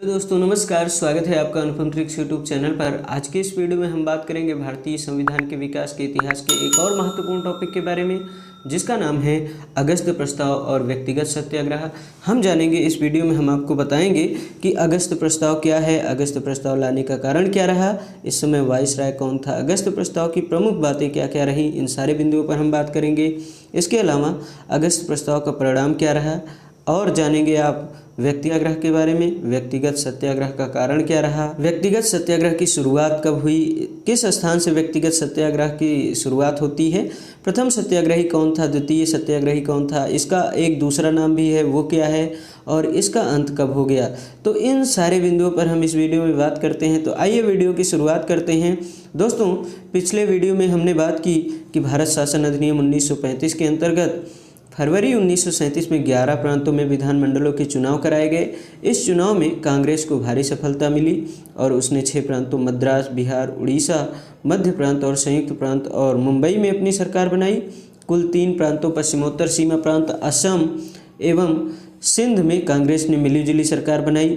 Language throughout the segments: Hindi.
तो दोस्तों नमस्कार, स्वागत है आपका अनुपम ट्रिक्स यूट्यूब चैनल पर। आज के इस वीडियो में हम बात करेंगे भारतीय संविधान के विकास के इतिहास के एक और महत्वपूर्ण टॉपिक के बारे में, जिसका नाम है अगस्त प्रस्ताव और व्यक्तिगत सत्याग्रह। हम जानेंगे इस वीडियो में, हम आपको बताएंगे कि अगस्त प्रस्ताव क्या है, अगस्त प्रस्ताव लाने का कारण क्या रहा, इस समय वाइसराय कौन था, अगस्त प्रस्ताव की प्रमुख बातें क्या क्या रहीं, इन सारे बिंदुओं पर हम बात करेंगे। इसके अलावा अगस्त प्रस्ताव का परिणाम क्या रहा, और जानेंगे आप व्यक्तिग्रह के बारे में, व्यक्तिगत सत्याग्रह का कारण क्या रहा, व्यक्तिगत सत्याग्रह की शुरुआत कब हुई, किस स्थान से व्यक्तिगत सत्याग्रह की शुरुआत होती है, प्रथम सत्याग्रही कौन था, द्वितीय सत्याग्रही कौन था, इसका एक दूसरा नाम भी है वो क्या है, और इसका अंत कब हो गया। तो इन सारे बिंदुओं पर हम इस वीडियो में बात करते हैं। तो आइए वीडियो की शुरुआत करते हैं। दोस्तों, पिछले वीडियो में हमने बात की कि भारत शासन अधिनियम 1935 के अंतर्गत फरवरी 1937 में 11 प्रांतों में विधानमंडलों के चुनाव कराए गए। इस चुनाव में कांग्रेस को भारी सफलता मिली और उसने 6 प्रांतों मद्रास, बिहार, उड़ीसा, मध्य प्रांत और संयुक्त प्रांत और मुंबई में अपनी सरकार बनाई। कुल 3 प्रांतों पश्चिमोत्तर सीमा प्रांत असम एवं सिंध में कांग्रेस ने मिलीजुली सरकार बनाई।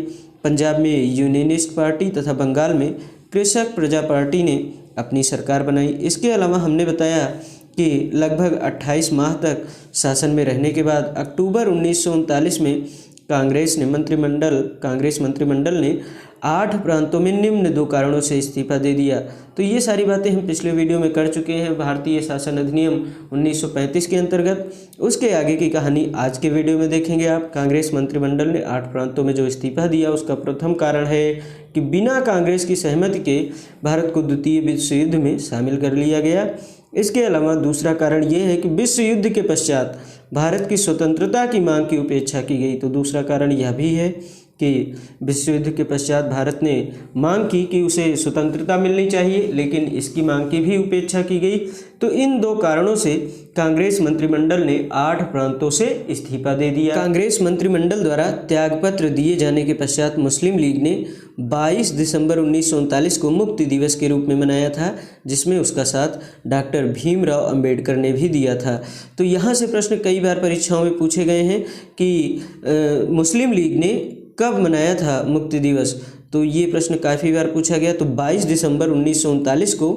पंजाब में यूनियनिस्ट पार्टी तथा बंगाल में कृषक प्रजा पार्टी ने अपनी सरकार बनाई। इसके अलावा हमने बताया कि लगभग 28 माह तक शासन में रहने के बाद अक्टूबर 1939 में कांग्रेस मंत्रिमंडल ने 8 प्रांतों में निम्न 2 कारणों से इस्तीफा दे दिया। तो ये सारी बातें हम पिछले वीडियो में कर चुके हैं भारतीय शासन अधिनियम 1935 के अंतर्गत। उसके आगे की कहानी आज के वीडियो में देखेंगे आप। कांग्रेस मंत्रिमंडल ने 8 प्रांतों में जो इस्तीफा दिया, उसका प्रथम कारण है कि बिना कांग्रेस की सहमति के भारत को द्वितीय विश्व युद्ध में शामिल कर लिया गया। इसके अलावा दूसरा कारण ये है कि विश्व युद्ध के पश्चात भारत की स्वतंत्रता की मांग की उपेक्षा की गई। तो दूसरा कारण यह भी है कि विश्व युद्ध के पश्चात भारत ने मांग की कि उसे स्वतंत्रता मिलनी चाहिए, लेकिन इसकी मांग की भी उपेक्षा की गई। तो इन 2 कारणों से कांग्रेस मंत्रिमंडल ने 8 प्रांतों से इस्तीफा दे दिया। कांग्रेस मंत्रिमंडल द्वारा त्यागपत्र दिए जाने के पश्चात मुस्लिम लीग ने 22 दिसंबर 1939 को मुक्ति दिवस के रूप में मनाया था, जिसमें उसका साथ डॉक्टर भीमराव अंबेडकर ने भी दिया था। तो यहाँ से प्रश्न कई बार परीक्षाओं में पूछे गए हैं कि मुस्लिम लीग ने कब मनाया था मुक्ति दिवस। तो ये प्रश्न काफ़ी बार पूछा गया। तो 22 दिसंबर 1939 को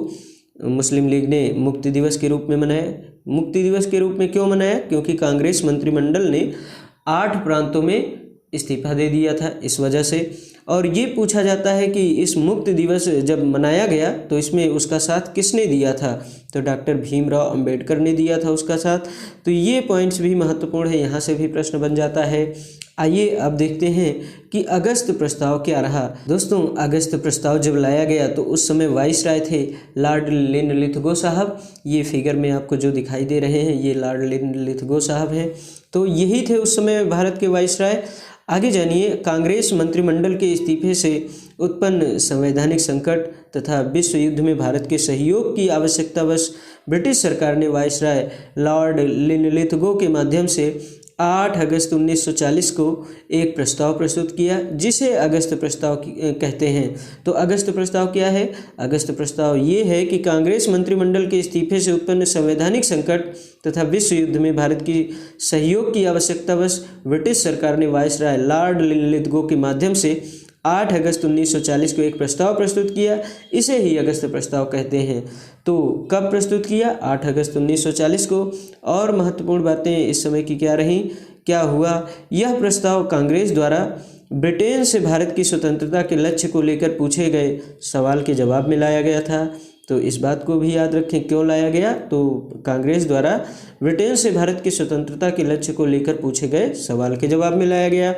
मुस्लिम लीग ने मुक्ति दिवस के रूप में मनाया। मुक्ति दिवस के रूप में क्यों मनाया? क्योंकि कांग्रेस मंत्रिमंडल ने 8 प्रांतों में इस्तीफा दे दिया था, इस वजह से। और ये पूछा जाता है कि इस मुक्ति दिवस जब मनाया गया तो इसमें उसका साथ किसने दिया था? तो डॉक्टर भीमराव अंबेडकर ने दिया था उसका साथ। तो ये पॉइंट्स भी महत्वपूर्ण है, यहाँ से भी प्रश्न बन जाता है। आइए अब देखते हैं कि अगस्त प्रस्ताव क्या रहा। दोस्तों, अगस्त प्रस्ताव जब लाया गया तो उस समय वाइसराय थे लॉर्ड लिनलिथगो साहब। ये फिगर में आपको जो दिखाई दे रहे हैं, ये लॉर्ड लिनलिथगो साहब हैं। तो यही थे उस समय भारत के वाइसराय। आगे जानिए, कांग्रेस मंत्रिमंडल के इस्तीफे से उत्पन्न संवैधानिक संकट तथा विश्व युद्ध में भारत के सहयोग की आवश्यकतावश ब्रिटिश सरकार ने वाइसराय लॉर्ड लिनलिथगो के माध्यम से 8 अगस्त 1940 को एक प्रस्ताव प्रस्तुत किया, जिसे अगस्त प्रस्ताव कहते हैं। तो अगस्त प्रस्ताव क्या है? अगस्त प्रस्ताव ये है कि कांग्रेस मंत्रिमंडल के इस्तीफे से उत्पन्न संवैधानिक संकट तथा विश्व युद्ध में भारत की सहयोग की आवश्यकतावश ब्रिटिश सरकार ने वाइसराय लॉर्ड लिनलिथगो के माध्यम से 8 अगस्त 1940 को एक प्रस्ताव प्रस्तुत किया। इसे ही अगस्त प्रस्ताव कहते हैं। तो कब प्रस्तुत किया? 8 अगस्त 1940 को। और महत्वपूर्ण बातें इस समय की क्या रहीं, क्या हुआ? यह प्रस्ताव कांग्रेस द्वारा ब्रिटेन से भारत की स्वतंत्रता के लक्ष्य को लेकर पूछे गए सवाल के जवाब में लाया गया था। तो इस बात को भी याद रखें, क्यों लाया गया? तो कांग्रेस द्वारा ब्रिटेन से भारत की स्वतंत्रता के लक्ष्य को लेकर पूछे गए सवाल के जवाब में लाया गया।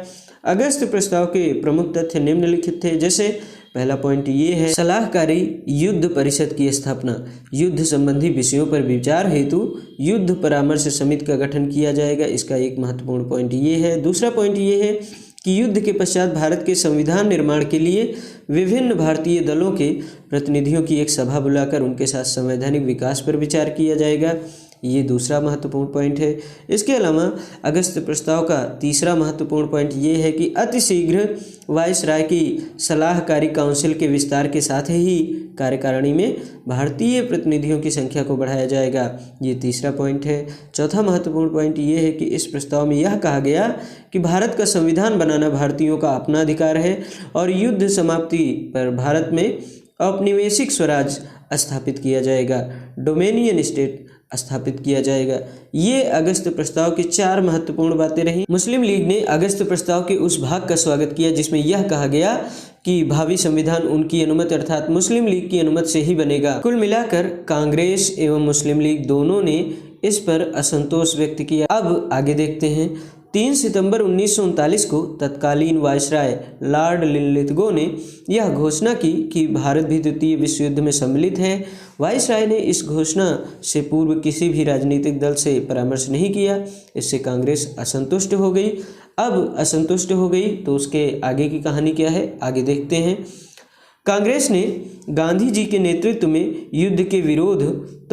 अगस्त प्रस्ताव के प्रमुख तथ्य निम्नलिखित थे। जैसे पहला पॉइंट ये है, सलाहकारी युद्ध परिषद की स्थापना। युद्ध संबंधी विषयों पर विचार हेतु युद्ध परामर्श समिति का गठन किया जाएगा, इसका एक महत्वपूर्ण पॉइंट ये है। दूसरा पॉइंट ये है कि युद्ध के पश्चात भारत के संविधान निर्माण के लिए विभिन्न भारतीय दलों के प्रतिनिधियों की एक सभा बुलाकर उनके साथ संवैधानिक विकास पर विचार किया जाएगा। ये दूसरा महत्वपूर्ण पॉइंट है। इसके अलावा अगस्त प्रस्ताव का तीसरा महत्वपूर्ण पॉइंट ये है कि अतिशीघ्र वायसराय की सलाहकारी काउंसिल के विस्तार के साथ ही कार्यकारिणी में भारतीय प्रतिनिधियों की संख्या को बढ़ाया जाएगा। ये तीसरा पॉइंट है। चौथा महत्वपूर्ण पॉइंट ये है कि इस प्रस्ताव में यह कहा गया कि भारत का संविधान बनाना भारतीयों का अपना अधिकार है और युद्ध समाप्ति पर भारत में औपनिवेशिक स्वराज स्थापित किया जाएगा, डोमेनियन स्टेट स्थापित किया जाएगा। ये अगस्त प्रस्ताव की 4 महत्वपूर्ण बातें रहीं। मुस्लिम लीग ने अगस्त प्रस्ताव के उस भाग का स्वागत किया जिसमें यह कहा गया कि भावी संविधान उनकी अनुमति अर्थात मुस्लिम लीग की अनुमति से ही बनेगा। कुल मिलाकर कांग्रेस एवं मुस्लिम लीग दोनों ने इस पर असंतोष व्यक्त किया। अब आगे देखते हैं। 3 सितंबर 1939 को तत्कालीन वायसराय लॉर्ड लिनलिथगो ने यह घोषणा की कि भारत भी द्वितीय विश्व युद्ध में सम्मिलित है। वायसराय ने इस घोषणा से पूर्व किसी भी राजनीतिक दल से परामर्श नहीं किया। इससे कांग्रेस असंतुष्ट हो गई। अब असंतुष्ट हो गई तो उसके आगे की कहानी क्या है, आगे देखते हैं। कांग्रेस ने गांधी जी के नेतृत्व में युद्ध के विरोध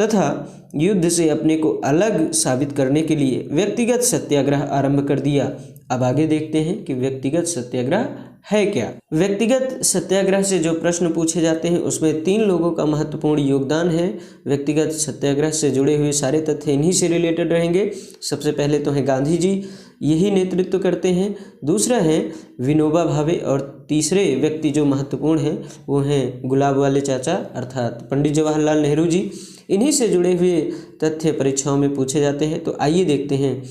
तथा युद्ध से अपने को अलग साबित करने के लिए व्यक्तिगत सत्याग्रह आरंभ कर दिया। अब आगे देखते हैं कि व्यक्तिगत सत्याग्रह है क्या। व्यक्तिगत सत्याग्रह से जो प्रश्न पूछे जाते हैं उसमें 3 लोगों का महत्वपूर्ण योगदान है। व्यक्तिगत सत्याग्रह से जुड़े हुए सारे तथ्य इन्हीं से रिलेटेड रहेंगे। सबसे पहले तो हैं गांधी जी, यही नेतृत्व करते हैं। दूसरा है विनोबा भावे और तीसरे व्यक्ति जो महत्वपूर्ण हैं वो हैं गुलाब वाले चाचा अर्थात पंडित जवाहरलाल नेहरू जी। इन्हीं से जुड़े हुए तथ्य परीक्षाओं में पूछे जाते हैं। तो आइए देखते हैं।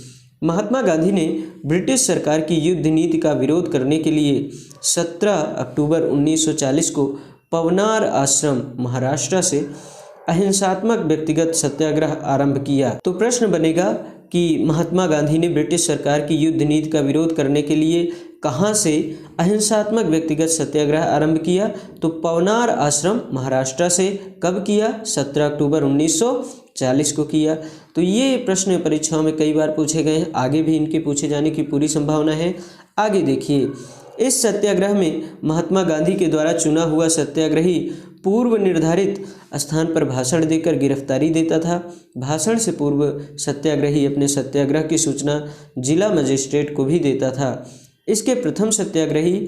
महात्मा गांधी ने ब्रिटिश सरकार की युद्ध नीति का विरोध करने के लिए 17 अक्टूबर 1940 को पवनार आश्रम महाराष्ट्र से अहिंसात्मक व्यक्तिगत सत्याग्रह आरंभ किया। तो प्रश्न बनेगा कि महात्मा गांधी ने ब्रिटिश सरकार की युद्ध नीति का विरोध करने के लिए कहाँ से अहिंसात्मक व्यक्तिगत सत्याग्रह आरंभ किया? तो पवनार आश्रम महाराष्ट्र से। कब किया? 17 अक्टूबर 1940 को किया। तो ये प्रश्न परीक्षाओं में कई बार पूछे गए हैं, आगे भी इनके पूछे जाने की पूरी संभावना है। आगे देखिए, इस सत्याग्रह में महात्मा गांधी के द्वारा चुना हुआ सत्याग्रही पूर्व निर्धारित स्थान पर भाषण देकर गिरफ्तारी देता था। भाषण से पूर्व सत्याग्रही अपने सत्याग्रह की सूचना जिला मजिस्ट्रेट को भी देता था। इसके प्रथम सत्याग्रही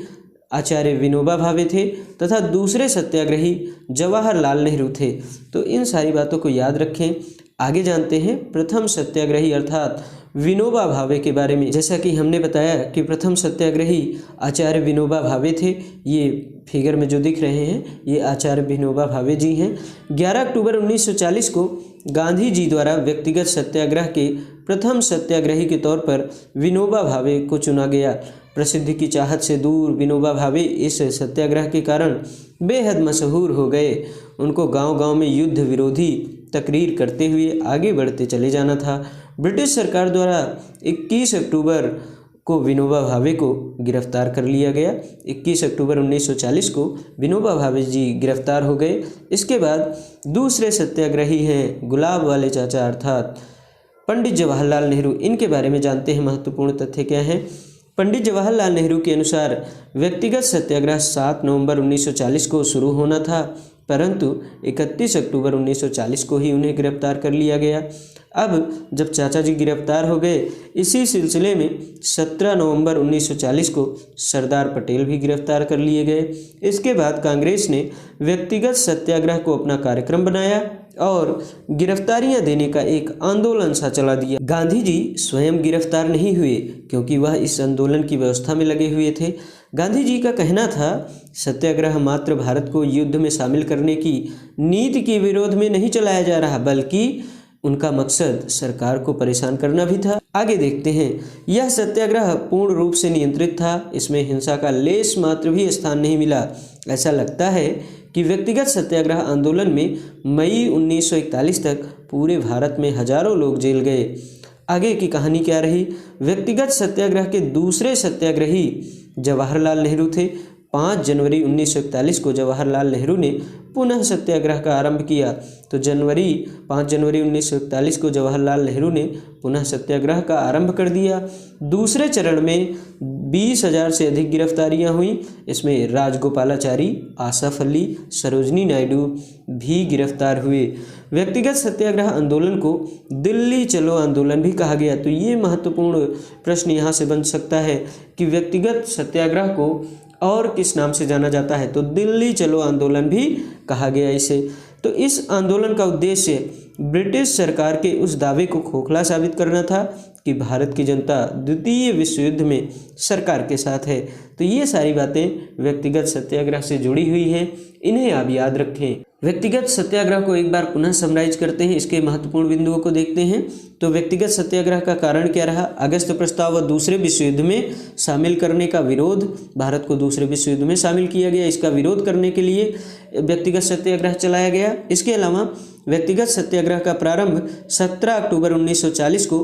आचार्य विनोबा भावे थे तथा दूसरे सत्याग्रही जवाहरलाल नेहरू थे। तो इन सारी बातों को याद रखें। आगे जानते हैं प्रथम सत्याग्रही अर्थात विनोबा भावे के बारे में। जैसा कि हमने बताया कि प्रथम सत्याग्रही आचार्य विनोबा भावे थे। ये फिगर में जो दिख रहे हैं ये आचार्य विनोबा भावे जी हैं। 11 अक्टूबर 1940 को गांधी जी द्वारा व्यक्तिगत सत्याग्रह के प्रथम सत्याग्रही के तौर पर विनोबा भावे को चुना गया। प्रसिद्धि की चाहत से दूर विनोबा भावे इस सत्याग्रह के कारण बेहद मशहूर हो गए। उनको गांव-गांव में युद्ध विरोधी तकरीर करते हुए आगे बढ़ते चले जाना था। ब्रिटिश सरकार द्वारा 21 अक्टूबर को विनोबा भावे को गिरफ्तार कर लिया गया। 21 अक्टूबर 1940 को विनोबा भावे जी गिरफ्तार हो गए। इसके बाद दूसरे सत्याग्रही हैं गुलाब वाले चाचा अर्थात पंडित जवाहरलाल नेहरू। इनके बारे में जानते हैं। महत्वपूर्ण तथ्य क्या हैं? पंडित जवाहरलाल नेहरू के अनुसार व्यक्तिगत सत्याग्रह 7 नवंबर 1940 को शुरू होना था, परंतु 31 अक्टूबर 1940 को ही उन्हें गिरफ्तार कर लिया गया। अब जब चाचा जी गिरफ्तार हो गए, इसी सिलसिले में 17 नवंबर 1940 को सरदार पटेल भी गिरफ्तार कर लिए गए। इसके बाद कांग्रेस ने व्यक्तिगत सत्याग्रह को अपना कार्यक्रम बनाया और गिरफ्तारियां देने का एक आंदोलन सा चला दिया। गांधी जी स्वयं गिरफ्तार नहीं हुए क्योंकि वह इस आंदोलन की व्यवस्था में लगे हुए थे। गांधी जी का कहना था सत्याग्रह मात्र भारत को युद्ध में शामिल करने की नीति के विरोध में नहीं चलाया जा रहा, बल्कि उनका मकसद सरकार को परेशान करना भी था। आगे देखते हैं। यह सत्याग्रह पूर्ण रूप से नियंत्रित था। इसमें हिंसा का लेश मात्र भी स्थान नहीं मिला। ऐसा लगता है कि व्यक्तिगत सत्याग्रह आंदोलन में मई 1941 तक पूरे भारत में हजारों लोग जेल गए। आगे की कहानी क्या रही? व्यक्तिगत सत्याग्रह के दूसरे सत्याग्रही जवाहरलाल नेहरू थे। 5 जनवरी 1941 को जवाहरलाल नेहरू ने पुनः सत्याग्रह का आरंभ किया। तो 5 जनवरी 1941 को जवाहरलाल नेहरू ने पुनः सत्याग्रह का आरंभ कर दिया। दूसरे चरण में 20,000 से अधिक गिरफ्तारियां हुई। इसमें राजगोपालाचारी, आसफ अली, सरोजनी नायडू भी गिरफ्तार हुए। व्यक्तिगत सत्याग्रह आंदोलन को दिल्ली चलो आंदोलन भी कहा गया। तो ये महत्वपूर्ण प्रश्न यहाँ से बन सकता है कि व्यक्तिगत सत्याग्रह को और किस नाम से जाना जाता है, तो दिल्ली चलो आंदोलन भी कहा गया इसे। तो इस आंदोलन का उद्देश्य ब्रिटिश सरकार के उस दावे को खोखला साबित करना था कि भारत की जनता द्वितीय विश्व युद्ध में सरकार के साथ है। तो ये सारी बातें व्यक्तिगत सत्याग्रह से जुड़ी हुई हैं, इन्हें आप याद रखें। व्यक्तिगत सत्याग्रह को एक बार पुनः समराइज करते हैं, इसके महत्वपूर्ण बिंदुओं को देखते हैं। तो व्यक्तिगत सत्याग्रह का कारण क्या रहा? अगस्त प्रस्ताव व दूसरे विश्व युद्ध में शामिल करने का विरोध। भारत को दूसरे विश्व युद्ध में शामिल किया गया, इसका विरोध करने के लिए व्यक्तिगत सत्याग्रह चलाया गया। इसके अलावा व्यक्तिगत सत्याग्रह का प्रारंभ 17 अक्टूबर 1940 को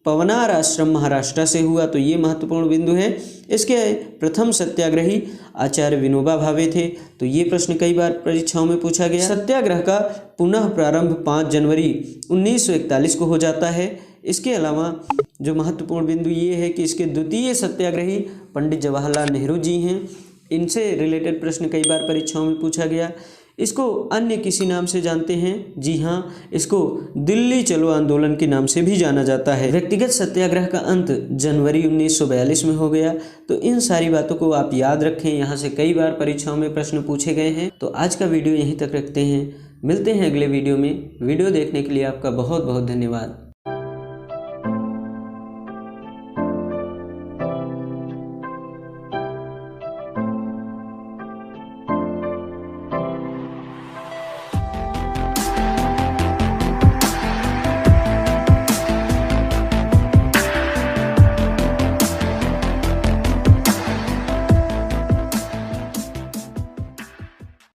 पवनार आश्रम महाराष्ट्र से हुआ। तो ये महत्वपूर्ण बिंदु है। इसके प्रथम सत्याग्रही आचार्य विनोबा भावे थे। तो ये प्रश्न कई बार परीक्षाओं में पूछा गया। सत्याग्रह का पुनः प्रारंभ 5 जनवरी 1941 को हो जाता है। इसके अलावा जो महत्वपूर्ण बिंदु ये है कि इसके द्वितीय सत्याग्रही पंडित जवाहरलाल नेहरू जी हैं। इनसे रिलेटेड प्रश्न कई बार परीक्षाओं में पूछा गया। इसको अन्य किसी नाम से जानते हैं? जी हाँ, इसको दिल्ली चलो आंदोलन के नाम से भी जाना जाता है। व्यक्तिगत सत्याग्रह का अंत जनवरी 1942 में हो गया। तो इन सारी बातों को आप याद रखें, यहाँ से कई बार परीक्षाओं में प्रश्न पूछे गए हैं। तो आज का वीडियो यहीं तक रखते हैं, मिलते हैं अगले वीडियो में। वीडियो देखने के लिए आपका बहुत बहुत धन्यवाद।